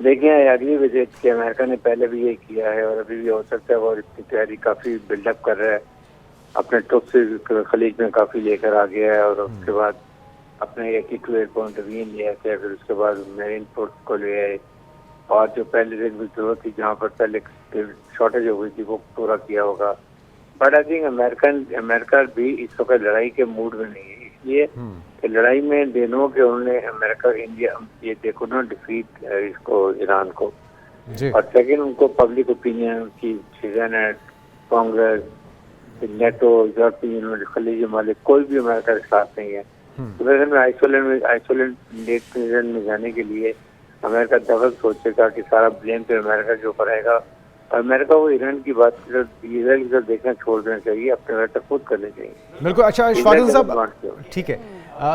देखिए, अगली विजिट की अमेरिका ने पहले भी यही किया है और अभी भी हो सकता है वो इसकी तैयारी काफ़ी बिल्डअप कर रहा है। अपने ट्रुप्स खलीज में काफ़ी लेकर आ गया है और उसके बाद अपने 82 एयरपोर्ट इंटरवीन लिया थे, फिर उसके बाद मेरीन फोर्स को ले आए और जो पहले दिन की जरूरत थी जहाँ पर पहले शॉर्टेज हो गई थी वो पूरा किया होगा। बट आई थिंक अमेरिका भी इस वक्त लड़ाई के मूड में नहीं है, इसलिए कि लड़ाई में दिनों के उन्होंने अमेरिका इंडिया ये देखो ना डिफीट इसको ईरान को, और सेकंड उनको पब्लिक ओपिनियन की सीजन कांग्रेस नेटो यूरोपियन यूनियन खलीज मालिक कोई भी अमेरिका के साथ नहीं है। तो वैसे में आइसोलेट में जाने के लिए अमेरिका डबल सोचेगा कि सारा ब्लेम फिर अमेरिका के ऊपर आएगा। और अमेरिका वो ईरान की बात इसराइल की तरफ देखना छोड़ देना चाहिए, अपने घर तक खुद करने चाहिए। बिल्कुल। अच्छा फादिल साहब, ठीक है,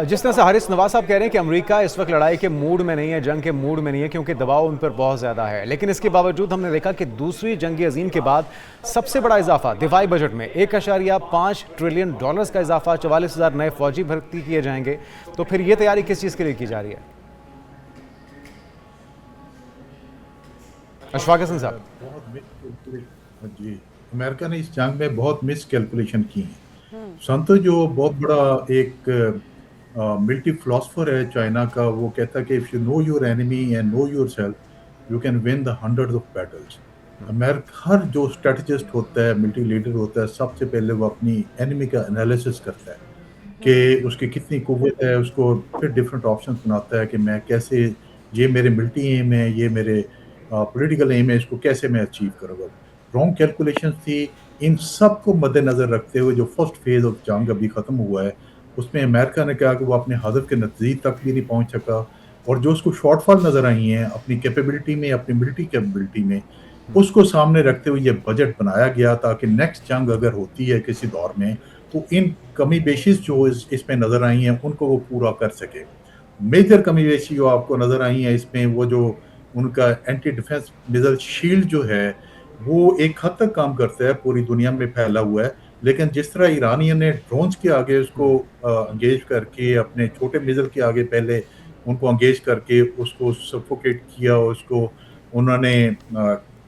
जिस तरह से हारिस नवाज साहब कह रहे हैं कि अमेरिका इस वक्त लड़ाई के मूड में नहीं है, जंग के मूड में नहीं है, क्योंकि दबाव उन पर बहुत ज़्यादा है, लेकिन इसके बावजूद हमने देखा कि दूसरी जंग अजीम के बाद सबसे बड़ा इजाफा दिफाई बजट में 1.5 ट्रिलियन डॉलर्स का इजाफा, 44,000 नए फौजी भर्ती किए जाएंगे। तो फिर ये तैयारी किस चीज़ के लिए की जा रही है? अशफाक हसन साहब जी, अमेरिका ने इस जंग में बहुत मिस कैलकुलेशन की है। संतो जो बहुत बड़ा एक मिलिट्री फिलोसफर है चाइना का, वो कहता है कि if you know your enemy and know yourself you can win the hundreds of battles. America हर जो स्ट्रेटजिस्ट होता है, मिलिट्री लीडर होता है, सबसे पहले वो अपनी एनिमी का एनालिसिस करता है कि उसकी कितनी कुव्वत है, उसको फिर डिफरेंट ऑप्शंस बनाता है कि मैं कैसे, ये मेरे मिलिट्री एम है, ये मेरे पॉलिटिकल एम है, इसको कैसे मैं अचीव करूँगा। रॉन्ग कैलकुलेशंस थी। इन सब को मद्देनजर रखते हुए जो फर्स्ट फेज ऑफ जंग अभी खत्म हुआ है, उसमें अमेरिका ने कहा कि वो अपने हदफ के नज़दीक तक भी नहीं पहुंच सका, और जो उसको शॉर्टफॉल नजर आई हैं अपनी कैपेबिलिटी में, अपनी मिलिट्री कैपेबिलिटी में, उसको सामने रखते हुए ये बजट बनाया गया ताकि नेक्स्ट जंग अगर होती है किसी दौर में तो इन कमी बेशिस जो इसमें नजर आई हैं उनको वो पूरा कर सके। मेजर कमी बेशी जो आपको नजर आई है इसमें, वो जो उनका एंटी डिफेंस मिसाइल शील्ड जो है वो एक हद तक काम करता है, पूरी दुनिया में फैला हुआ है, लेकिन जिस तरह ईरानियन ने ड्रोन्स के आगे उसको एंगेज करके, अपने छोटे मिसाइल के आगे पहले उनको एंगेज करके उसको सफोकेट किया, उसको उन्होंने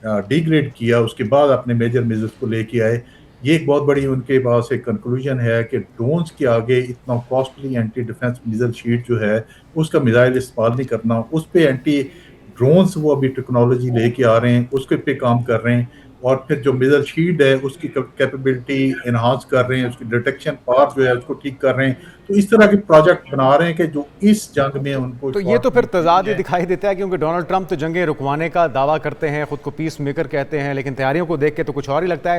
डिग्रेड किया, उसके बाद अपने मेजर मिसाइल्स को लेके आए। ये एक बहुत बड़ी उनके पास एक कंक्लूजन है कि ड्रोन्स के आगे इतना costly anti defence missile sheet जो है उसका मिसाइल इस्तेमाल नहीं करना, उस पे एंटी ड्रोन्स वो अभी टेक्नोलॉजी लेके आ रहे हैं, उसके पे काम कर रहे हैं, और फिर जो मिसाइल शील्ड है उसकी कैपेबिलिटी एनहांस कर रहे हैं, उसकी डिटेक्शन पावर जो है उसको ठीक कर रहे हैं। तो इस तरह के प्रोजेक्ट बना रहे हैं कि जो इस जंग में उनको, तो ये तो फिर तजाद ही दिखाई देता है, क्योंकि डोनाल्ड ट्रंप तो जंगें रुकवाने का दावा करते हैं, खुद को पीस मेकर कहते हैं, लेकिन तैयारियों को देख के तो कुछ और ही लगता है।